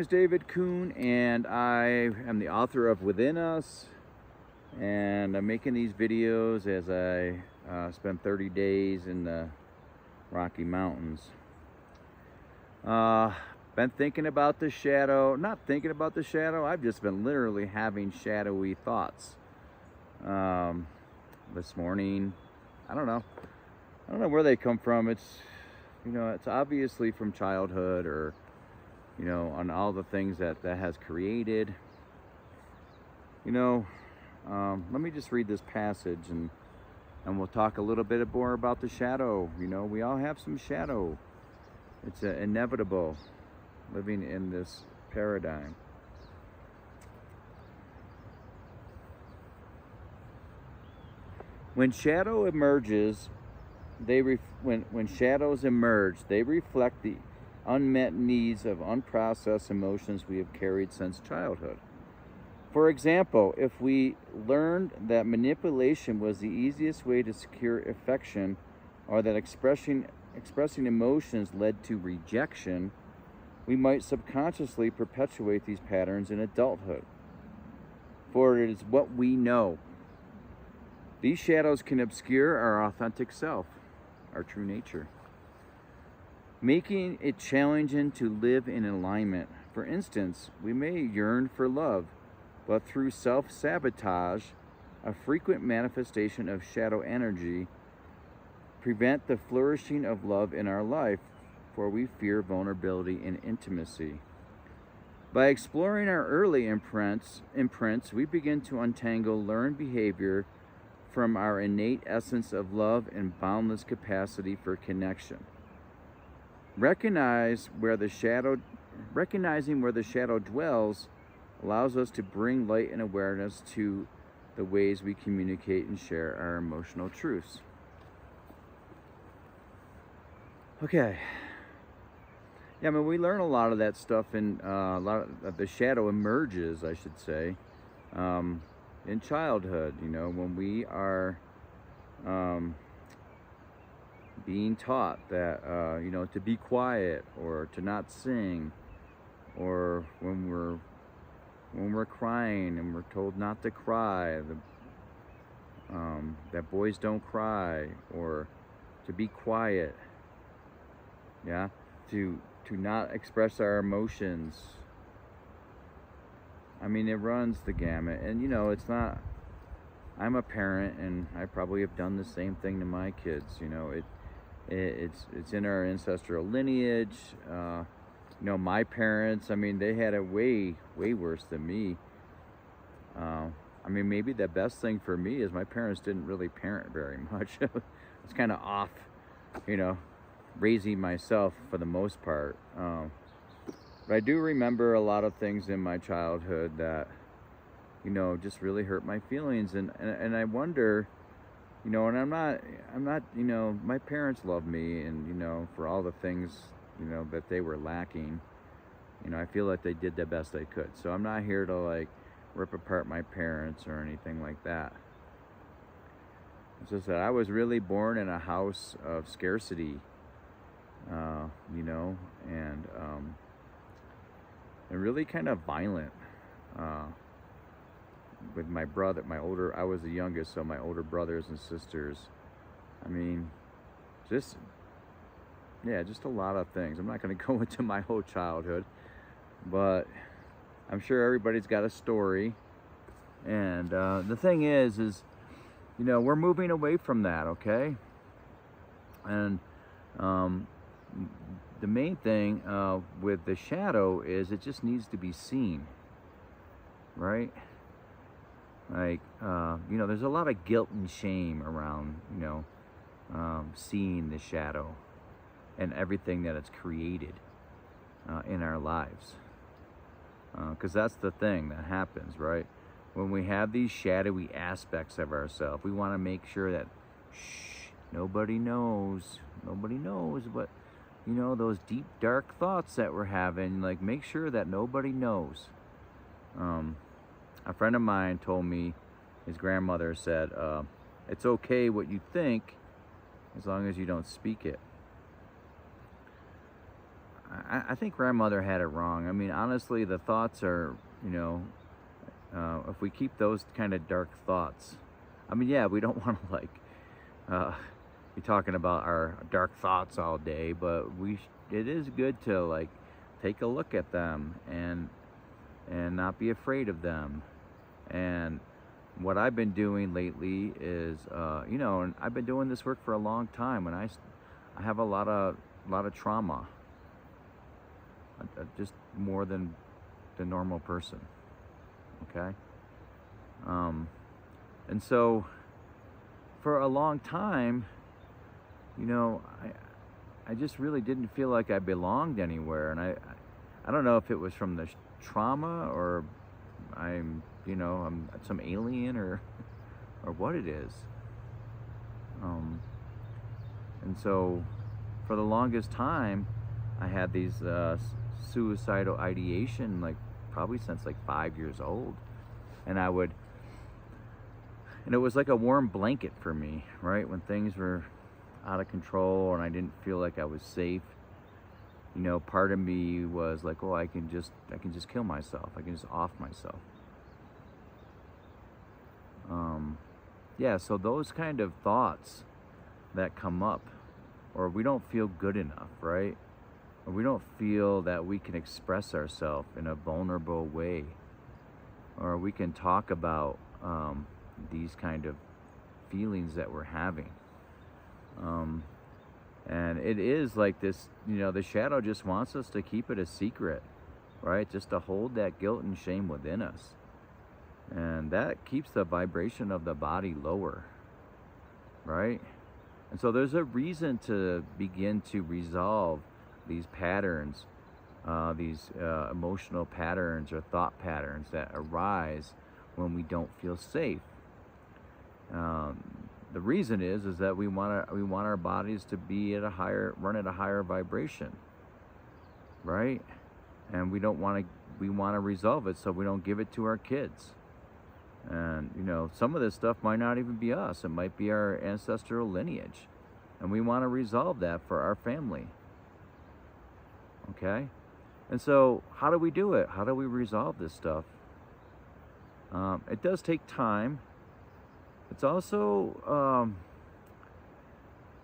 Is David Kuhn, and I am the author of Within Us, and I'm making these videos as I spend 30 days in the Rocky Mountains. Been thinking about the shadow, not thinking about the shadow, I've just been literally having shadowy thoughts. This morning, I don't know where they come from. It's obviously from childhood, or on all the things that has created. Let me just read this passage, and we'll talk a little bit more about the shadow. We all have some shadow. It's inevitable living in this paradigm. When shadow emerges, when shadows emerge, they reflect the unmet needs of unprocessed emotions we have carried since childhood. For example, if we learned that manipulation was the easiest way to secure affection, or that expressing emotions led to rejection, we might subconsciously perpetuate these patterns in adulthood. For it is what we know. These shadows can obscure our authentic self, our true nature, making it challenging to live in alignment. For instance, we may yearn for love, but through self-sabotage, a frequent manifestation of shadow energy, prevent the flourishing of love in our life, for we fear vulnerability and intimacy. By exploring our early imprints, we begin to untangle learned behavior from our innate essence of love and boundless capacity for connection. Recognizing where the shadow dwells allows us to bring light and awareness to the ways we communicate and share our emotional truths. Okay. Yeah, we learn a lot of that stuff, and a lot of the shadow emerges, I should say, in childhood. When we are being taught that to be quiet, or to not sing, or when we're crying and we're told not to cry, that boys don't cry, or to be quiet, to not express our emotions. It runs the gamut, and it's not. I'm a parent, and I probably have done the same thing to my kids. It's in our ancestral lineage. My parents, they had it way worse than me. Maybe the best thing for me is my parents didn't really parent very much. It's kind of off, raising myself for the most part. But I do remember a lot of things in my childhood that, just really hurt my feelings. And I wonder, and I'm not, my parents love me, and, for all the things, that they were lacking, I feel like they did the best they could. So I'm not here to rip apart my parents or anything like that. It's just that I was really born in a house of scarcity, and really kind of violent, with my brother, I was the youngest, so my older brothers and sisters, just a lot of things. I'm not going to go into my whole childhood, but I'm sure everybody's got a story. And the thing is we're moving away from that, okay? And the main thing with the shadow is it just needs to be seen, right? There's a lot of guilt and shame around, seeing the shadow and everything that it's created in our lives. Because that's the thing that happens, right? When we have these shadowy aspects of ourselves, we want to make sure that, nobody knows what, those deep, dark thoughts that we're having, make sure that nobody knows. A friend of mine told me his grandmother said, it's okay what you think as long as you don't speak it. I think grandmother had it wrong. I mean, honestly, the thoughts are, if we keep those kind of dark thoughts, I mean, yeah, we don't want to like uh, be talking about our dark thoughts all day, but it is good to like take a look at them and not be afraid of them. And what I've been doing lately is, and I've been doing this work for a long time, and I have a lot of trauma, just more than the normal person. Okay. And so for a long time, I just really didn't feel like I belonged anywhere. And I don't know if it was from the trauma, or I'm some alien, or what it is. And so for the longest time, I had these suicidal ideation, like probably since like 5 years old. And it was like a warm blanket for me, right? When things were out of control and I didn't feel like I was safe, part of me was like, oh, I can just kill myself. I can just off myself. Yeah, so those kind of thoughts that come up, or we don't feel good enough, right? Or we don't feel that we can express ourselves in a vulnerable way, or we can talk about these kind of feelings that we're having. And it is like this, the shadow just wants us to keep it a secret, right? Just to hold that guilt and shame within us. And that keeps the vibration of the body lower, right? And so there's a reason to begin to resolve these patterns, these emotional patterns or thought patterns that arise when we don't feel safe. The reason is that we want our bodies to be run at a higher vibration, right? And we want to resolve it so we don't give it to our kids. And some of this stuff might not even be us. It might be our ancestral lineage, and we want to resolve that for our family. Okay? And so how do we do it? How do we resolve this stuff? It does take time. It's also,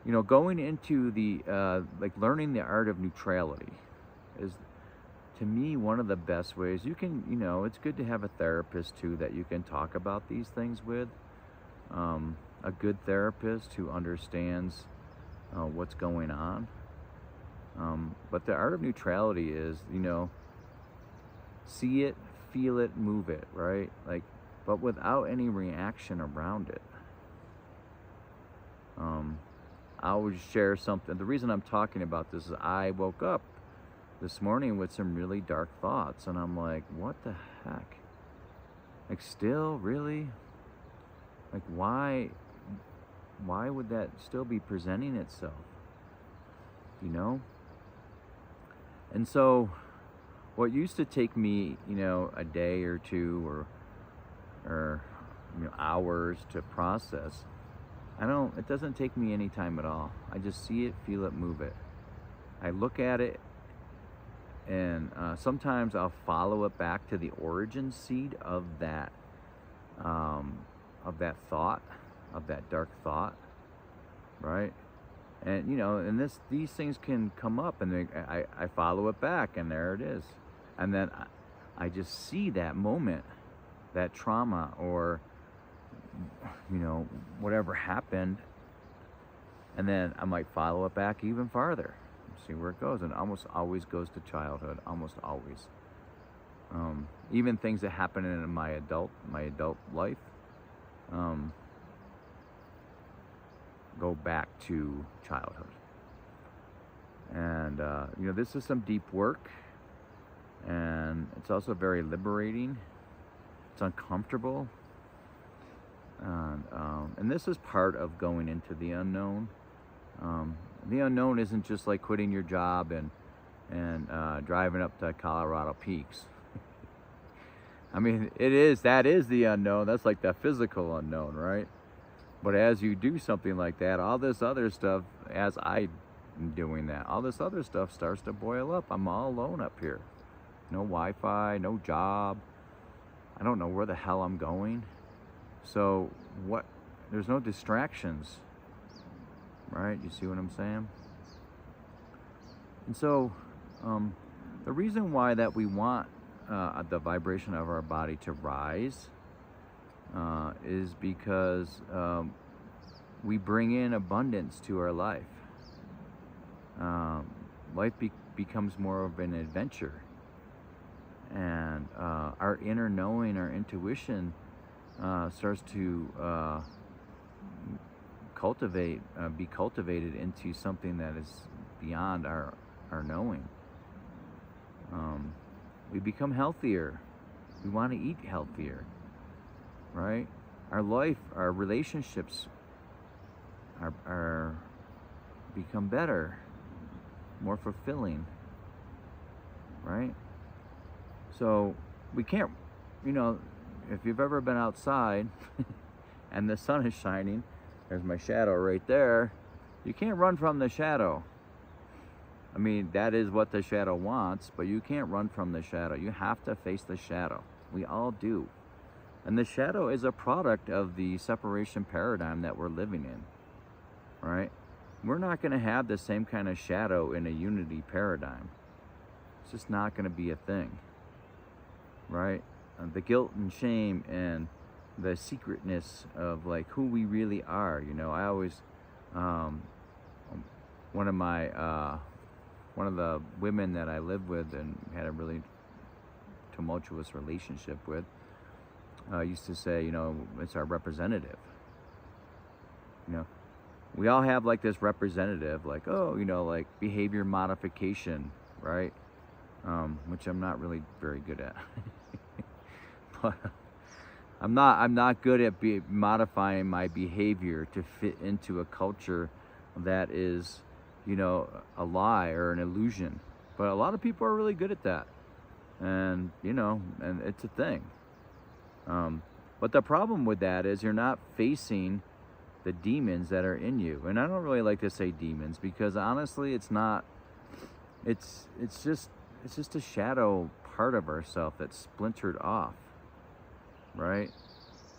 going into the, learning the art of neutrality is, to me, one of the best ways. You can, it's good to have a therapist too that you can talk about these things with. A good therapist who understands what's going on. But the art of neutrality is, see it, feel it, move it, right? But without any reaction around it. I would share something. The reason I'm talking about this is I woke up this morning with some really dark thoughts, and I'm like, what the heck? Still, really? Why would that still be presenting itself? And so what used to take me, a day or two or hours to process, it doesn't take me any time at all. I just see it, feel it, move it. I look at it, and sometimes I'll follow it back to the origin seed of that thought, of that dark thought, right? And and these things can come up, and I follow it back, and there it is. And then I just see that moment, that trauma, or whatever happened, and then I might follow it back even farther, see where it goes. And almost always goes to childhood, almost always. Even things that happen in my adult life go back to childhood. And this is some deep work, and it's also very liberating. It's uncomfortable, and this is part of going into the unknown. The unknown isn't just like quitting your job and driving up to Colorado Peaks. I mean, that is the unknown. That's like the physical unknown, right? But as you do something like that, all this other stuff, as I in doing that, all this other stuff starts to boil up. I'm all alone up here. No Wi-Fi, no job. I don't know where the hell I'm going. So what? There's no distractions, right? You see what I'm saying? And so the reason why that we want the vibration of our body to rise is because we bring in abundance to our life. Life becomes more of an adventure, and our inner knowing, our intuition starts to be cultivated into something that is beyond our knowing. We become healthier. We want to eat healthier, right? Our life, our relationships are become better, more fulfilling, right? So we can't, if you've ever been outside and the sun is shining, there's my shadow right there, you can't run from the shadow. I mean, that is what the shadow wants, but you can't run from the shadow. You have to face the shadow. We all do. And the shadow is a product of the separation paradigm that we're living in, right? We're not going to have the same kind of shadow in a unity paradigm. It's just not going to be a thing, right? The guilt and shame and the secretness of like who we really are. I always, one of the women that I lived with and had a really tumultuous relationship with used to say, it's our representative. We all have like this representative, like, like behavior modification, right? Which I'm not really very good at. But I'm not good at modifying my behavior to fit into a culture that is, a lie or an illusion. But a lot of people are really good at that. And, and it's a thing. But the problem with that is you're not facing the demons that are in you. And I don't really like to say demons because honestly, it's not, it's just a shadow part of ourselves that's splintered off, right?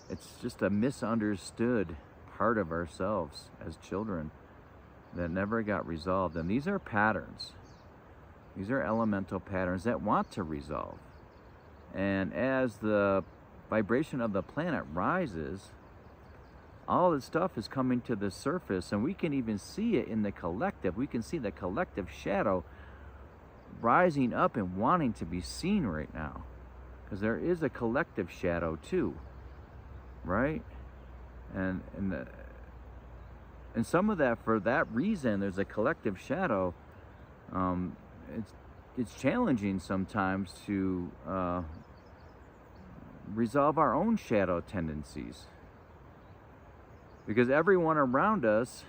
It's just a misunderstood part of ourselves as children that never got resolved. And these are patterns. These are elemental patterns that want to resolve. And as the vibration of the planet rises, all this stuff is coming to the surface, and we can even see it in the collective. We can see the collective shadow rising up and wanting to be seen right now, because there is a collective shadow too, right? And some of that, for that reason, there's a collective shadow. It's challenging sometimes to resolve our own shadow tendencies, because everyone around us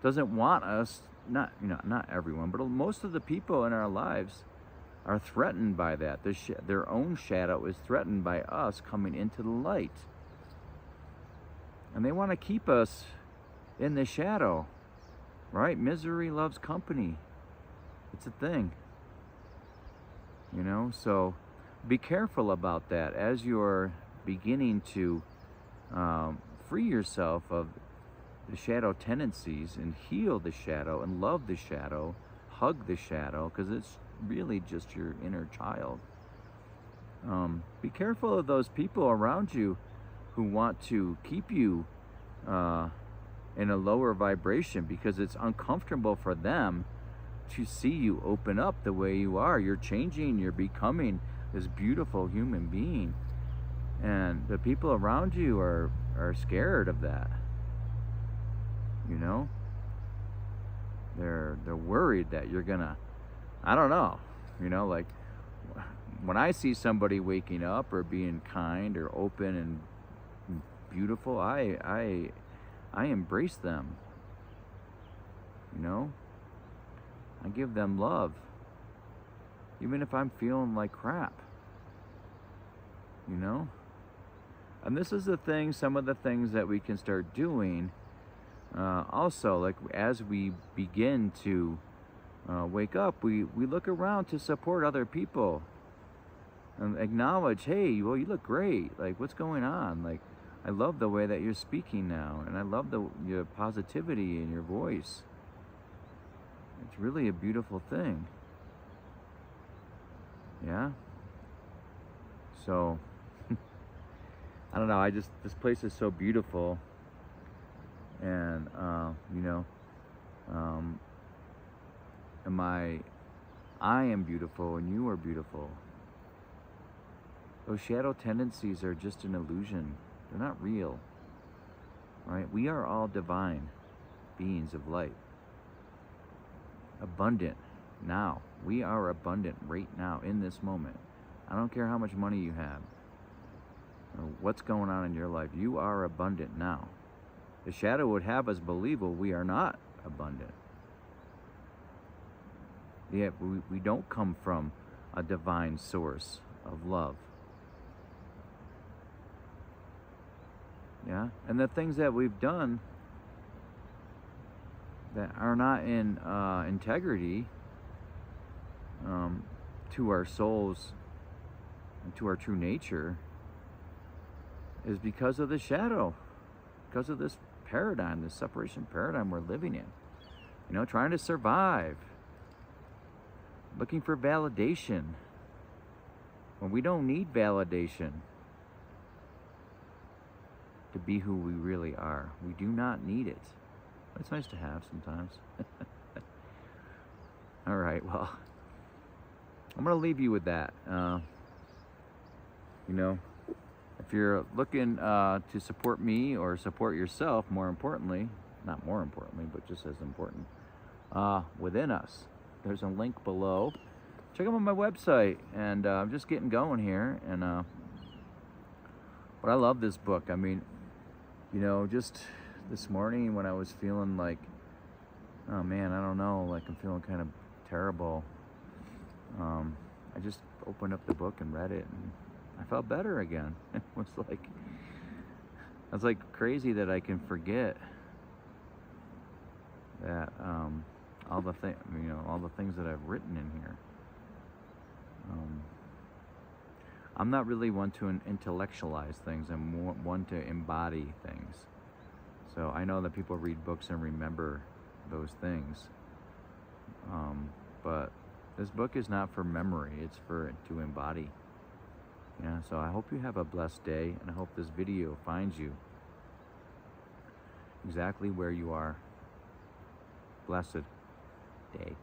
doesn't want us. Not everyone, but most of the people in our lives are threatened by that. Their own shadow is threatened by us coming into the light, and they want to keep us in the shadow, right? Misery loves company. It's a thing, so be careful about that as you're beginning to free yourself of the shadow tendencies and heal the shadow and love the shadow, hug the shadow, because it's really just your inner child. Be careful of those people around you who want to keep you in a lower vibration, because it's uncomfortable for them to see you open up the way you are. You're changing, you're becoming this beautiful human being, and the people around you are scared of that. They're worried that you're gonna, I don't know, like when I see somebody waking up or being kind or open and beautiful, I embrace them. I give them love, even if I'm feeling like crap. And this is some of the things that we can start doing Also, like as we begin to wake up, we look around to support other people and acknowledge, hey, well, you look great. Like, what's going on? Like, I love the way that you're speaking now, and I love your positivity in your voice. It's really a beautiful thing. Yeah. So, I don't know. This place is so beautiful, and you know, um, and I am beautiful, and you are beautiful. Those shadow tendencies are just an illusion. They're not real. Right? We are all divine beings of light. Abundant now. We are abundant right now in this moment. I don't care how much money you have or what's going on in your life. You are abundant now. The shadow would have us believe, well, we are not abundant. Yet we don't come from a divine source of love. Yeah, and the things that we've done that are not in integrity to our souls and to our true nature is because of the shadow, because of this paradigm, this separation paradigm we're living in. You know, trying to survive, looking for validation when we don't need validation to be who we really are. We do not need it. But it's nice to have sometimes. All right, well, I'm going to leave you with that. You know, if you're looking to support me or support yourself, more importantly, not more importantly, but just as important, within us, there's a link below. Check out my website, and I'm just getting going here. And but I love this book. I mean, you know, just this morning when I was feeling like, oh man, I don't know, like I'm feeling kind of terrible, I just opened up the book and read it, and I felt better again. It was like crazy that I can forget that all the things that I've written in here. I'm not really one to intellectualize things. I'm more one to embody things. So I know that people read books and remember those things. But this book is not for memory. It's to embody. Yeah, so I hope you have a blessed day, and I hope this video finds you exactly where you are. Blessed day.